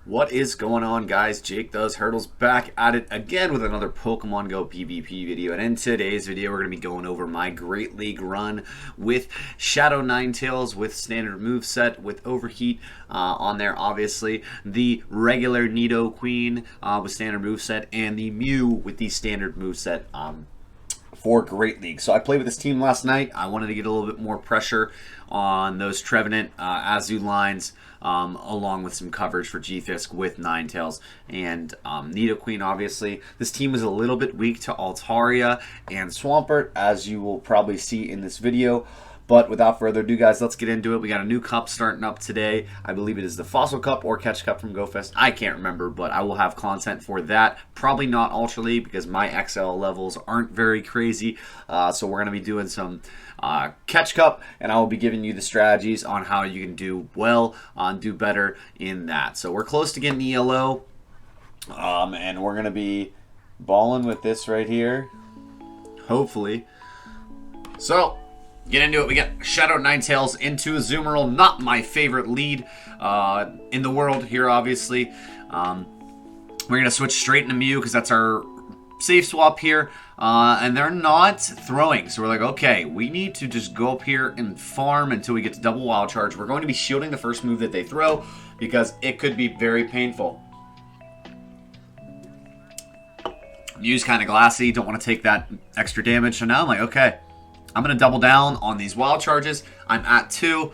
What is going on, guys? Jake Does Hurdles back at it again with another Pokemon Go PvP video. And in today's video, we're going to be going over my Great League run with Shadow Ninetales with standard moveset, with Overheat on there, obviously. The regular Nidoqueen with standard moveset, and the Mew with the standard moveset for Great League. So I played with this team last night. I wanted to get a little bit more pressure on those Trevenant, Azu lines, along with some coverage for G-Fisk with Ninetales and Nidoqueen, obviously. This team is a little bit weak to Altaria and Swampert, as you will probably see in this video. But without further ado, guys, let's get into it. We got a new cup starting up today. I believe it is the Fossil Cup or Catch Cup from GoFest. I can't remember, but I will have content for that. Probably not Ultra League because my XL levels aren't very crazy. So we're going to be doing some Catch Cup, and I will be giving you the strategies on how you can do well, do better in that. So we're close to getting ELO, and we're going to be balling with this right here, hopefully. So get into it. We got Shadow Ninetales into Azumarill. Not my favorite lead in the world here, obviously. We're going to switch straight into Mew because that's our safe swap here. And they're not throwing. So we're like, okay, we need to just go up here and farm until we get to double wild charge. We're going to be shielding the first move that they throw because it could be very painful. Mew's kind of glassy. Don't want to take that extra damage. So now I'm like, okay, I'm going to double down on these wild charges. I'm at 2.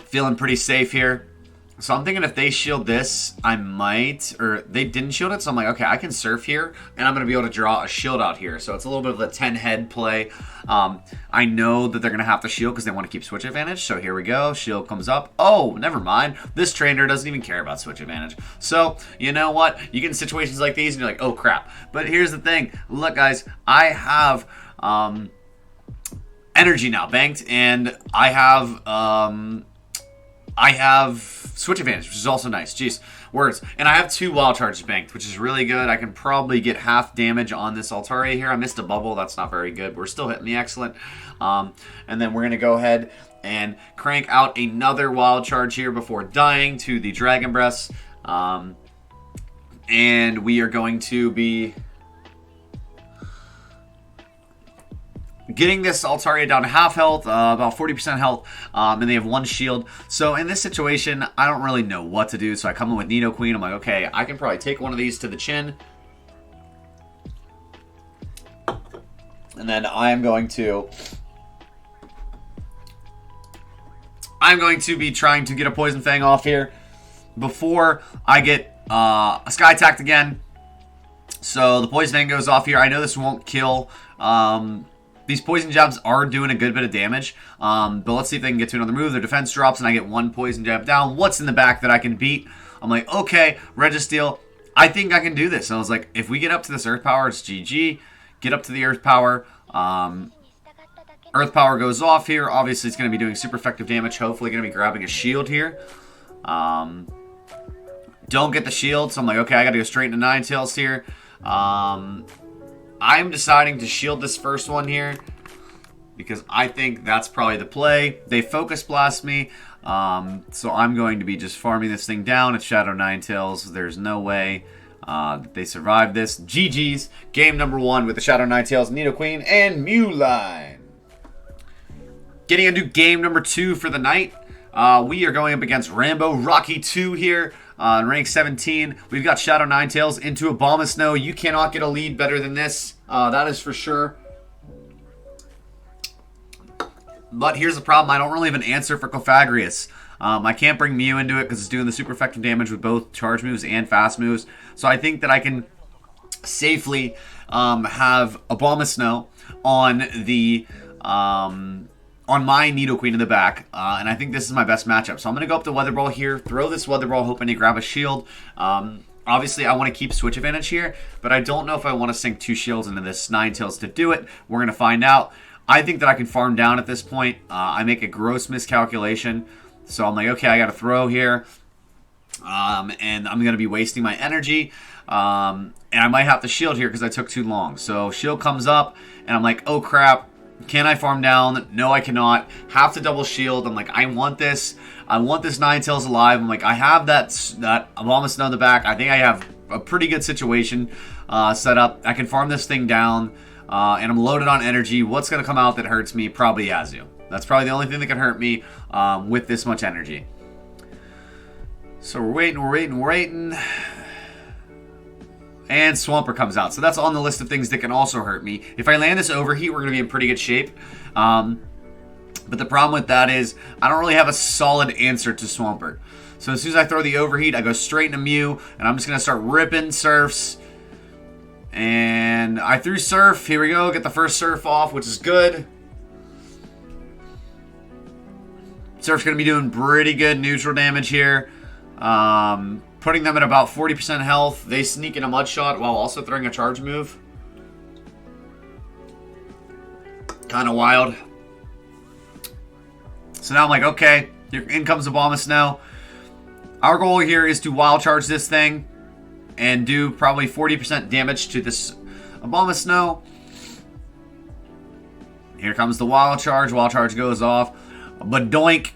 Feeling pretty safe here. So I'm thinking if they shield this, I might, or they didn't shield it, so I'm like, okay, I can surf here, and I'm going to be able to draw a shield out here. So it's a little bit of a 10-head play. I know that they're going to have to shield because they want to keep switch advantage. So here we go. Shield comes up. Oh, never mind. This trainer doesn't even care about switch advantage. So you know what? You get in situations like these, and you're like, oh, crap. But here's the thing. Look, guys, I have energy now banked, and I have switch advantage, which is also nice. Jeez, words. And I have 2 wild charges banked, which is really good. I can probably get half damage on this Altaria here. I missed a bubble. That's not very good. We're still hitting the excellent. And then we're going to go ahead and crank out another wild charge here before dying to the Dragon Breath. And we are going to be getting this Altaria down to half health, about 40% health, and they have 1 shield. So in this situation, I don't really know what to do. So I come in with Nidoqueen. I'm like, okay, I can probably take one of these to the chin. And then I'm going to be trying to get a Poison Fang off here before I get a Sky Attacked again. So the Poison Fang goes off here. I know this won't kill. These poison jabs are doing a good bit of damage, but let's see if they can get to another move. Their defense drops, and I get 1 poison jab down. What's in the back that I can beat? I'm like, okay, Registeel, I think I can do this. And I was like, if we get up to this Earth Power, it's GG. Get up to the Earth Power. Earth Power goes off here. Obviously, it's going to be doing super effective damage. Hopefully, going to be grabbing a shield here. Don't get the shield, so I'm like, okay, I got to go straight into Ninetales here. I'm deciding to shield this first one here because I think that's probably the play. They Focus Blast me, so I'm going to be just farming this thing down. It's Shadow Ninetales. There's no way that they survive this. GG's. Game number 1 with the Shadow Ninetales, Nidoqueen, and Mew line. Getting into game number 2 for the night. We are going up against Rambo Rocky 2 here. Rank 17, we've got Shadow Ninetales into Abomasnow. You cannot get a lead better than this. That is for sure. But here's the problem. I don't really have an answer for Cofagrius. I can't bring Mew into it because it's doing the super effective damage with both charge moves and fast moves. So I think that I can safely have Abomasnow on the on my Nidoqueen in the back, and I think this is my best matchup. So I'm going to go up to Weather Ball here, throw this Weather Ball, hoping to grab a shield. Obviously, I want to keep switch advantage here, but I don't know if I want to sink 2 shields into this Ninetales to do it. We're going to find out. I think that I can farm down at this point. I make a gross miscalculation, so I'm like, okay, I got to throw here, and I'm going to be wasting my energy. And I might have to shield here because I took too long. So shield comes up, and I'm like, oh crap. Can I farm down? No, I cannot. Have to double shield. I'm like, I want this. I want this Ninetales alive. I'm like, I have that Obama Snow in the back. I think I have a pretty good situation set up. I can farm this thing down, and I'm loaded on energy. What's going to come out that hurts me? Probably Yazoo. That's probably the only thing that can hurt me with this much energy. So we're waiting. And Swampert comes out. So that's on the list of things that can also hurt me. If I land this Overheat, we're going to be in pretty good shape. But the problem with that is I don't really have a solid answer to Swampert. So as soon as I throw the Overheat, I go straight into Mew. And I'm just going to start ripping Surfs. And I threw Surf. Here we go. Get the first Surf off, which is good. Surf's going to be doing pretty good neutral damage here. Putting them at about 40% health. They sneak in a Mud Shot while also throwing a charge move. Kind of wild. So now I'm like, okay, in comes Abomasnow. Our goal here is to wild charge this thing and do probably 40% damage to this Abomasnow. Here comes the wild charge. Wild charge goes off. But Doink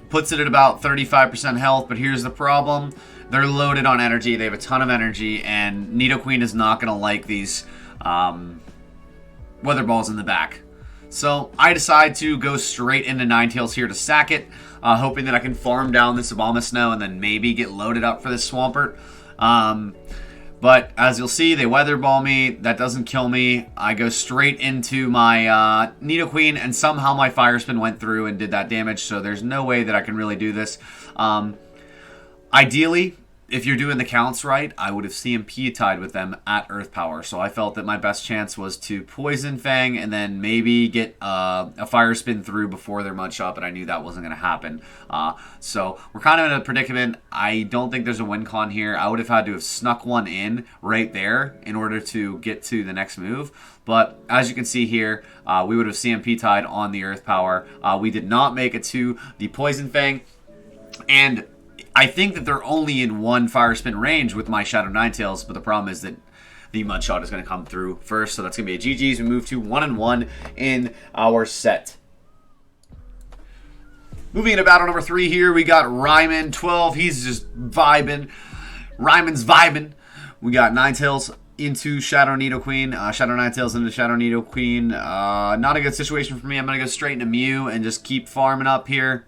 puts it at about 35% health. But here's the problem. They're loaded on energy. They have a ton of energy. And Nidoqueen is not going to like these Weather Balls in the back. So I decide to go straight into Ninetales here to sack it. Hoping that I can farm down this Abomasnow and then maybe get loaded up for this Swampert. But as you'll see, they Weather Ball me. That doesn't kill me. I go straight into my Nidoqueen, and somehow my Fire Spin went through and did that damage, so there's no way that I can really do this. Ideally, if you're doing the counts right, I would have CMP-tied with them at Earth Power, so I felt that my best chance was to Poison Fang and then maybe get a Fire Spin through before their Mud Shot, but I knew that wasn't going to happen. So we're kind of in a predicament. I don't think there's a win con here. I would have had to have snuck one in right there in order to get to the next move. But as you can see here, we would have CMP-tied on the Earth Power. We did not make it to the Poison Fang, and I think that they're only in one Fire Spin range with my Shadow Ninetales, but the problem is that the Mud Shot is going to come through first, so that's going to be a GG's. We move to 1-1 in our set. Moving into battle number 3 here, we got Ryman 12. He's just vibing. Ryman's vibing. We got Ninetales into Shadow Nidoqueen. Shadow Ninetales into Shadow Nidoqueen. Not a good situation for me. I'm going to go straight into Mew and just keep farming up here.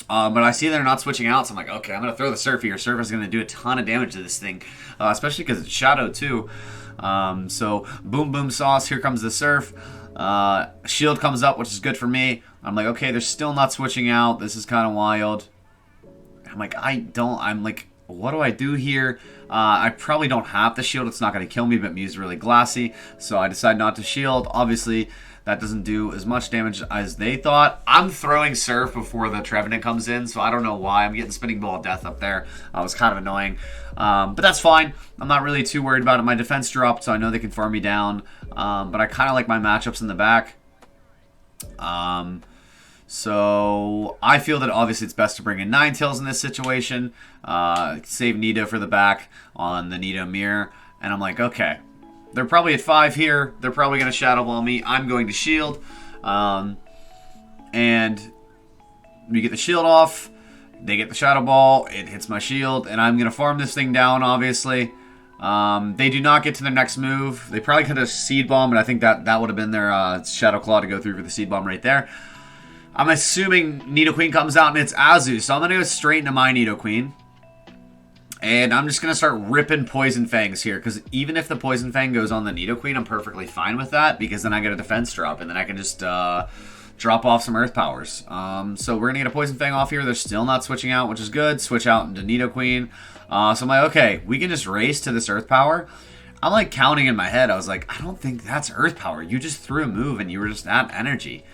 But I see they're not switching out, so I'm like, okay, I'm going to throw the Surf here. Surf is going to do a ton of damage to this thing, especially because it's Shadow, too. So, boom, boom, sauce. Here comes the Surf. Shield comes up, which is good for me. I'm like, okay, they're still not switching out. This is kind of wild. I'm like, what do I do here? I probably don't have the shield. It's not going to kill me, but Mew's really glassy. So I decide not to shield. Obviously, that doesn't do as much damage as they thought. I'm throwing Surf before the Trevenant comes in, so I don't know why. I'm getting Spinning Ball of Death up there. It was kind of annoying. But that's fine. I'm not really too worried about it. My defense dropped, so I know they can farm me down. But I kind of like my matchups in the back. So I feel that obviously it's best to bring in Ninetales in this situation. Save Nido for the back on the Nido mirror. And I'm like, okay, they're probably at 5 here. They're probably going to Shadow Ball me. I'm going to shield. And we get the shield off. They get the Shadow Ball. It hits my shield. And I'm going to farm this thing down, obviously. They do not get to their next move. They probably could have Seed Bomb, but I think that would have been their Shadow Claw to go through for the Seed Bomb right there. I'm assuming Nidoqueen comes out and it's Azu, so I'm going to go straight into my Nidoqueen. And I'm just going to start ripping Poison Fangs here, because even if the Poison Fang goes on the Nidoqueen, I'm perfectly fine with that, because then I get a defense drop, and then I can just drop off some Earth Powers. So we're going to get a Poison Fang off here. They're still not switching out, which is good. Switch out into Nidoqueen. So I'm like, okay, we can just race to this Earth Power. I'm like counting in my head. I was like, I don't think that's Earth Power. You just threw a move, and you were just at energy.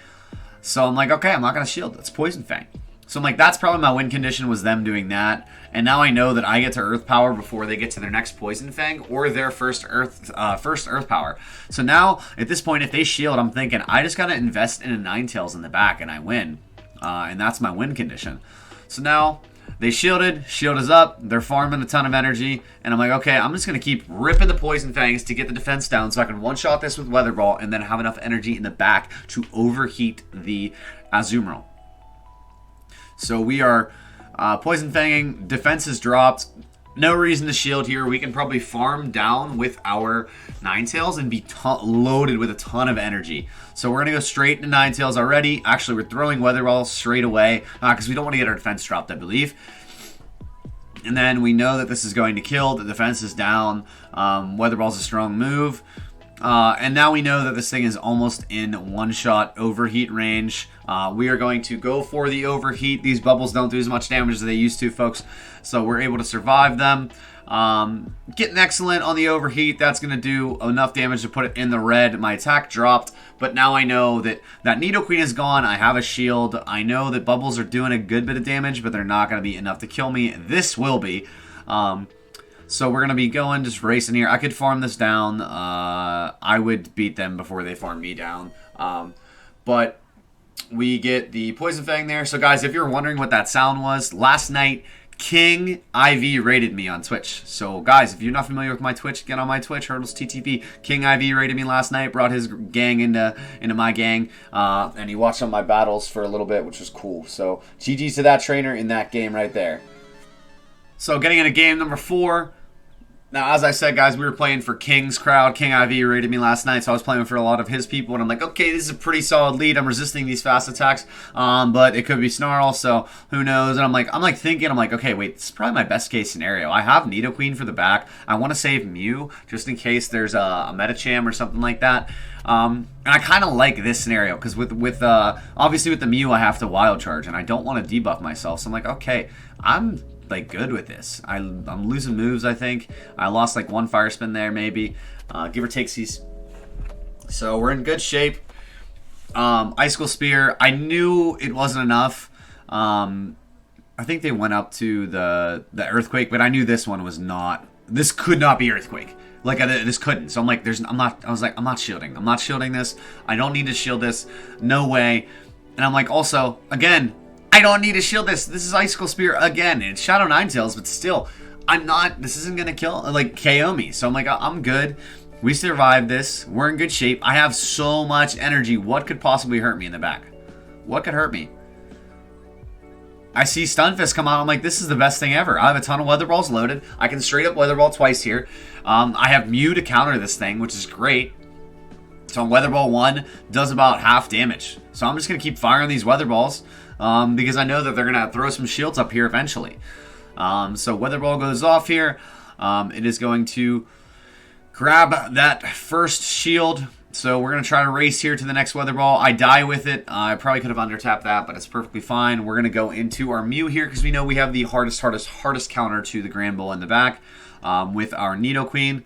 So I'm like, okay, I'm not going to shield. It's Poison Fang. So I'm like, that's probably my win condition, was them doing that. And now I know that I get to Earth Power before they get to their next Poison Fang or their first Earth Power. So now, at this point, if they shield, I'm thinking, I just got to invest in a Ninetales in the back and I win. And that's my win condition. So now, they shielded. Shield is up. They're farming a ton of energy. And I'm like, okay, I'm just going to keep ripping the Poison Fangs to get the defense down so I can one-shot this with Weather Ball and then have enough energy in the back to overheat the Azumarill. So we are Poison Fanging, defense is dropped. No reason to shield here. We can probably farm down with our Ninetales and be loaded with a ton of energy. So we're going to go straight into Ninetales already. Actually, we're throwing Weather Balls straight away because we don't want to get our defense dropped, I believe. And then we know that this is going to kill. The defense is down. Weather Ball's a strong move. And now we know that this thing is almost in one-shot overheat range. We are going to go for the overheat. These bubbles don't do as much damage as they used to, folks. So we're able to survive them. Getting excellent on the overheat. That's going to do enough damage to put it in the red. My attack dropped, but now I know that that Nidoqueen is gone. I have a shield. I know that bubbles are doing a good bit of damage, but they're not going to be enough to kill me. This will be. So we're going to be going, just racing here. I could farm this down. I would beat them before they farm me down. But we get the Poison Fang there. So guys, if you're wondering what that sound was, last night, KiengIV rated me on Twitch. So guys, if you're not familiar with my Twitch, get on my Twitch, Hurdles TTP. KiengIV rated me last night, brought his gang into my gang, and he watched some of my battles for a little bit, which was cool. So GG's to that trainer in that game right there. So getting into game number 4. Now, as I said, guys, we were playing for King's crowd. KiengIV rated me last night, so I was playing for a lot of his people, and I'm like, okay, this is a pretty solid lead. I'm resisting these fast attacks, but it could be Snarl, so who knows? And I'm like thinking, okay, wait, this is probably my best case scenario. I have Nidoqueen for the back. I want to save Mew just in case there's a Metacham or something like that. And I kind of like this scenario because with obviously with the Mew, I have to Wild Charge, and I don't want to debuff myself. So I'm like, okay, I'm like good with this. I'm losing moves, I think. I lost like one Fire Spin there, maybe. Give or take these. So we're in good shape. Icicle Spear. I knew it wasn't enough. I think they went up to the Earthquake, but I knew this one was not. This could not be Earthquake. Like this couldn't. So I'm like, I'm not shielding. I'm not shielding this. I don't need to shield this. No way. And I'm like, also, again, I don't need to shield this. This is Icicle Spear again. It's Shadow Ninetales, but still, this isn't going to KO me. So I'm like, I'm good. We survived this. We're in good shape. I have so much energy. What could possibly hurt me in the back? What could hurt me? I see Stunfisk come out. I'm like, this is the best thing ever. I have a ton of Weather Balls loaded. I can straight up Weather Ball twice here. I have Mew to counter this thing, which is great. So Weather Ball 1 does about half damage. So I'm just going to keep firing these Weather Balls. Because I know that they're going to throw some shields up here eventually. So Weather Ball goes off here. It is going to grab that first shield. So we're going to try to race here to the next Weather Ball. I die with it. I probably could have undertapped that, but it's perfectly fine. We're going to go into our Mew here because we know we have the hardest counter to the Grand Bull in the back with our Nidoqueen.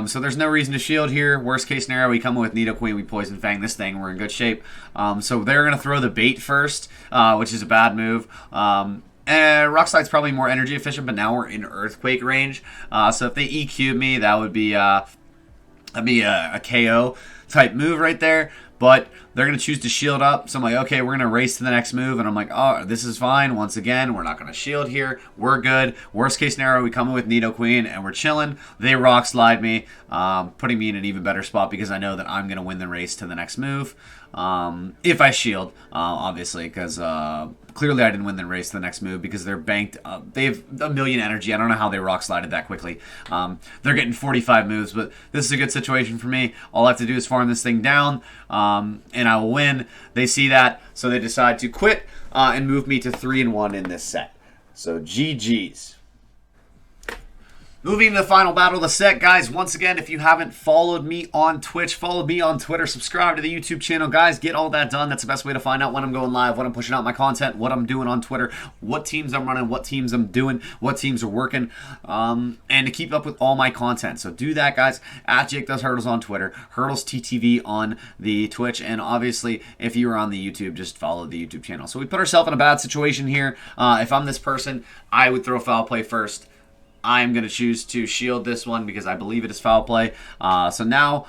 So there's no reason to shield here. Worst case scenario, we come in with Nidoqueen, we Poison Fang this thing, we're in good shape. So they're going to throw the bait first, which is a bad move. And Rock Slide's probably more energy efficient, but now we're in Earthquake range. So if they EQ me, that would be a KO type move right there. But they're going to choose to shield up. So I'm like, okay, we're going to race to the next move. And I'm like, oh, this is fine. Once again, we're not going to shield here. We're good. Worst case scenario, we come in with Nidoqueen and we're chilling. They Rock Slide me, putting me in an even better spot because I know that I'm going to win the race to the next move. If I shield, obviously, because clearly I didn't win the race to the next move because they're banked. They have a million energy. I don't know how they Rock Slided that quickly. They're getting 45 moves, but this is a good situation for me. All I have to do is farm this thing down, and I will win. They see that, so they decide to quit and move me to 3-1 in this set. So GG's. Moving to the final battle of the set, guys. Once again, if you haven't followed me on Twitch, follow me on Twitter, subscribe to the YouTube channel. Guys, get all that done. That's the best way to find out when I'm going live, when I'm pushing out my content, what I'm doing on Twitter, what teams I'm running, what teams I'm doing, what teams are working, and to keep up with all my content. So do that, guys. At Jake Does Hurdles on Twitter, Hurdles TTV on the Twitch, and obviously, if you are on the YouTube, just follow the YouTube channel. So we put ourselves in a bad situation here. If I'm this person, I would throw foul play first. I'm going to choose to shield this one because I believe it is foul play. So now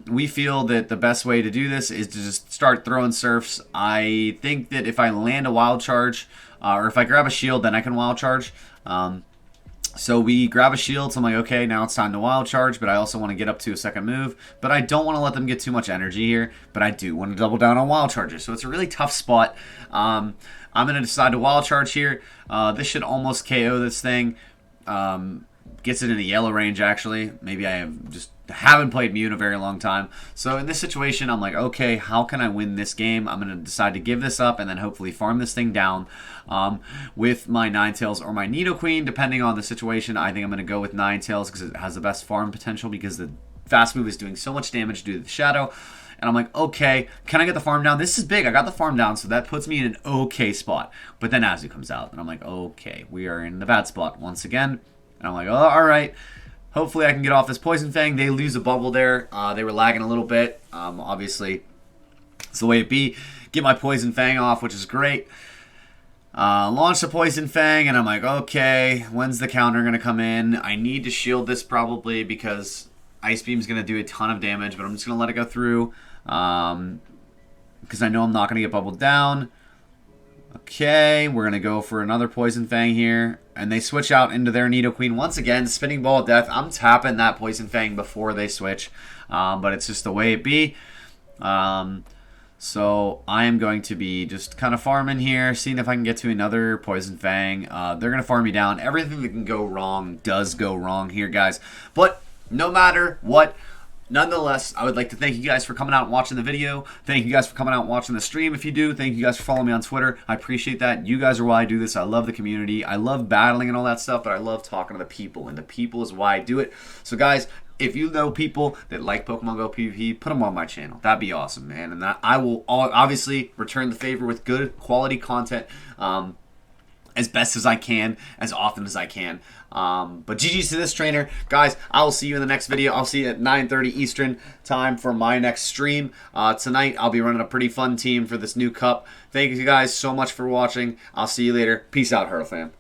we feel that the best way to do this is to just start throwing surfs. I think that if I land a Wild Charge, or if I grab a shield, then I can Wild Charge. So we grab a shield, so I'm like, okay, now it's time to wild charge, but I also want to get up to a second move. But I don't want to let them get too much energy here, but I do want to double down on wild charges. So it's a really tough spot. I'm going to decide to wild charge here. This should almost KO this thing. Gets it in the yellow range, actually. Maybe I haven't played MEW in a very long time. So in this situation, I'm like, okay, how can I win this game? I'm going to decide to give this up and then hopefully farm this thing down with my Ninetales or my Nidoqueen, depending on the situation. I think I'm going to go with Ninetales because it has the best farm potential because the fast move is doing so much damage due to the Shadow. And I'm like, okay, can I get the farm down? This is big. I got the farm down, so that puts me in an okay spot. But then Azu comes out, and I'm like, okay, we are in the bad spot once again. And I'm like, oh, all right. Hopefully I can get off this Poison Fang. They lose a bubble there. They were lagging a little bit. Obviously, it's the way it be. Get my Poison Fang off, which is great. Launch the Poison Fang, and I'm like, okay, when's the counter going to come in? I need to shield this probably because Ice Beam's going to do a ton of damage, but I'm just going to let it go through because I know I'm not going to get bubbled down. Okay, we're going to go for another Poison Fang here. And they switch out into their Nidoqueen. Once again, Spinning Ball of Death. I'm tapping that Poison Fang before they switch. But it's just the way it be. So I am going to be just kind of farming here. Seeing if I can get to another Poison Fang. They're going to farm me down. Everything that can go wrong does go wrong here, guys. But no matter what, nonetheless, I would like to thank you guys for coming out and watching the video. Thank you guys for coming out and watching the stream if you do. Thank you guys for following me on Twitter. I appreciate that. You guys are why I do this. I love the community. I love battling and all that stuff, but I love talking to the people, and the people is why I do it. So, guys, if you know people that like Pokemon Go PvP, put them on my channel. That'd be awesome, man. And that I will obviously return the favor with good quality content. As best as I can, as often as I can. But GG's to this trainer. Guys, I will see you in the next video. I'll see you at 9:30 Eastern time for my next stream. Tonight, I'll be running a pretty fun team for this new cup. Thank you guys so much for watching. I'll see you later. Peace out, Hurdle fam.